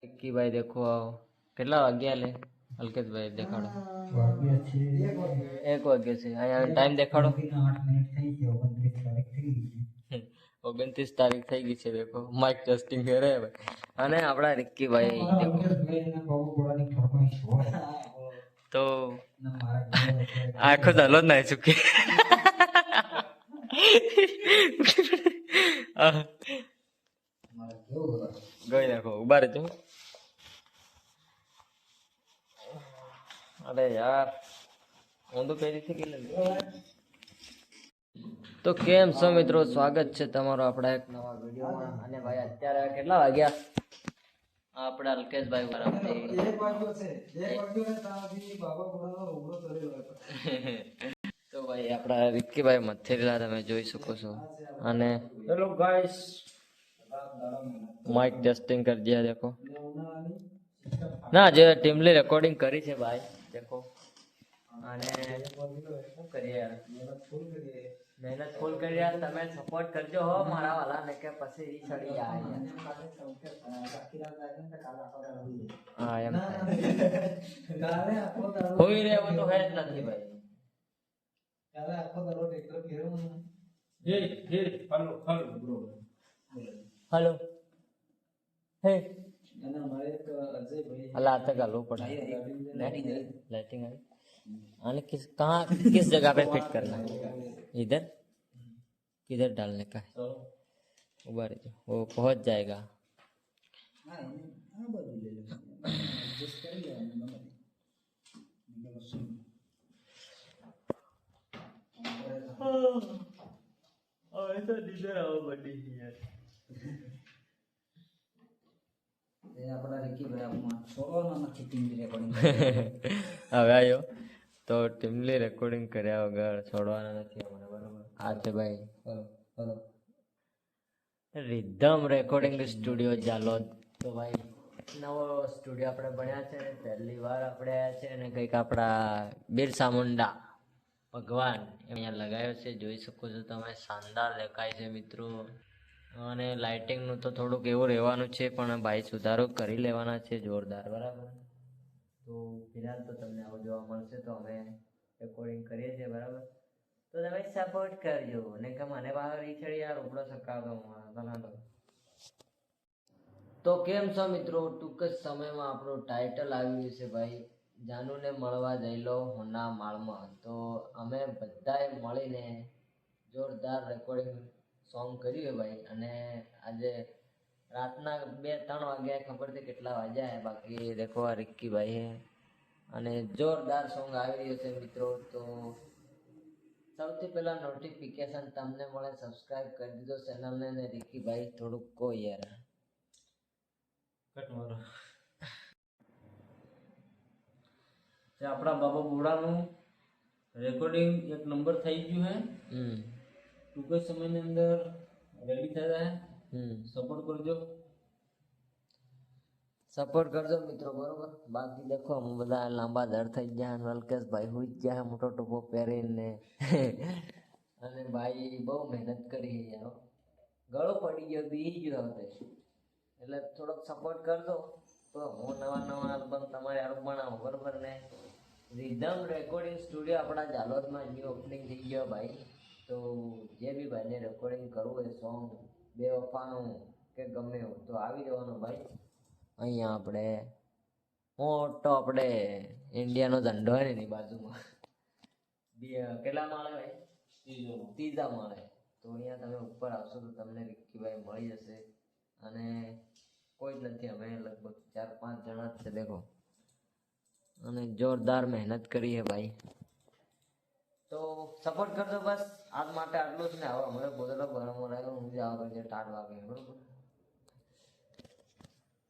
कि भाई देखो કેટલા વાગ્યા લે અલ્કેશભાઈ દેખાડો વાગ્યા છે 1 વાગ્યા છે અહીંયા ટાઈમ દેખાડો 8 મિનિટ થઈ ગયો 29 તારીખ થઈ ગઈ છે 29 તારીખ થઈ ગઈ છે દેખો માઇક ટેસ્ટિંગ કરે ભાઈ અને આપણા રિક્કીભાઈ દેખો તો આખો ચાલો જ નહીં ચૂકી ગઈ નાખો ઉભા રહેજો અરે યાર ઊંધું કઈ રીતે કે તો કેમ છો મિત્રો સ્વાગત છે તમારો આપણા એક નવા વિડીયોમાં અને ભાઈ અત્યારે કેટલા વાગ્યા આપણે અલ્કેશભાઈ બરાબર તો ભાઈ આપણા રિક્કીભાઈ મથેરીલા તમે જોઈ શકો છો અને હેલો ગાઈસ માઇક ટેસ્ટિંગ કરી દિયા દેખો ના જે ટીમલી રેકોર્ડિંગ કરી છે ભાઈ દેખો અને શું કરીએ યાર મહેનત ફૂલ કરી યાર તમે સપોર્ટ કરજો હો મારા વાલા ને કે પછી ઈ છડી જાય હા એમ કોઈ રે એવું તો હે જ નથી ભાઈ હેલો હે अल्लाह तक लो पड़ा लाइटिंग आई आने किस जगह पे फिट करना है इधर किधर डालने का है उबार वो पहुंच जाएगा ऐसा डिजाइन आओ बड़ी यार હવે આવ્યો તો ટીમલી રેકોર્ડિંગ કર્યા વગર છોડવાના નથી અમારે બરોબર આ છે ભાઈ રિધમ રેકોર્ડિંગ સ્ટુડિયો જાલોદ તો ભાઈ નવો સ્ટુડિયો આપણે બન્યા છે પહેલી વાર આપણે આવ્યા છે અને કંઈક આપણા બિરસા મુંડા ભગવાન અહીંયા લગાવ્યો છે જોઈ શકો છો તમે શાનદાર દેખાય છે મિત્રો અને લાઇટિંગનું તો થોડુંક એવું રહેવાનું છે પણ ભાઈ સુધારો કરી લેવાના છે જોરદાર બરાબર તો ફિલહાલ તો તમને આવું જોવા મળશે તો અમે રેકોર્ડિંગ કરીએ છીએ બરાબર તો તમે સપોર્ટ કરજો ને કે મને બહાર રીછડી યાર ઉપડો સકાવતો બનાવો તો કેમ છો મિત્રો ટૂંક જ સમયમાં આપણું ટાઇટલ આવ્યું છે ભાઈ જાનુને મળવા જઈ લો હોના માળમાં તો અમે બધાએ મળીને જોરદાર રેકોર્ડિંગ સોંગ કર્યું ભાઈ અને આજે રાતના 2-3 વાગ્યા ખબર છે કેટલા વાગ્યા બાકી દેખો આ રિક્કીભાઈ હે અને જોરદાર સોંગ આવી રહ્યું છે મિત્રો તો સૌથી પહેલા નોટિફિકેશન તમને મળે સબસ્ક્રાઇબ કરી દીધો ચેનલને ને રિક્કીભાઈ થોડુંક કહો યાર કટ મારો તે આપણા બાબા બુડાનું રેકોર્ડિંગ 1 નંબર થઈ ગયું હે ટૂંક જ સમયની અંદર રેડી થઈ જાય સપોર્ટ કરજો મિત્રો બરોબર બાકી દેખો અમે બધા લાંબા દર થઈ ગયા અલ્કેશભાઈ હુઈ ગયા મોટો ટોપો પહેરીને અને ભાઈ બહુ મહેનત કરી યાર ગળો પડી ગયો બી ગયો હવે એટલે થોડોક સપોર્ટ કરજો તો હું નવા આલ્બમ તમારે આલ્બમ બનાવો બરોબર ને રિધમ રેકોર્ડિંગ સ્ટુડિયો આપણા જાલોદમાં ન્યૂ ઓપનિંગ થઈ ગયો ભાઈ તો જે બી ભાઈને રેકોર્ડિંગ કરવું હોય સોંગ બે વફાનું કે ગમે એવું તો આવી જવાનું ભાઈ અહીંયા આપણે મોટો આપણે ઇન્ડિયાનો ઝંડો હોય ને એની બાજુમાં કેટલા માળે ભાઈ ત્રીજા માળે તો અહીંયા તમે ઉપર આવશો તો તમને રિક્કીભાઈ મળી જશે અને કોઈ જ નથી અમે લગભગ 4-5 જણા જ છે દેખો અને જોરદાર મહેનત કરી છે ભાઈ તો સપોર્ટ કરજો બસ આજ માટે આટલું જ ને હવે અમે બોલેલો ગરમ હું જ આવતો છે 8 વાગે બરોબર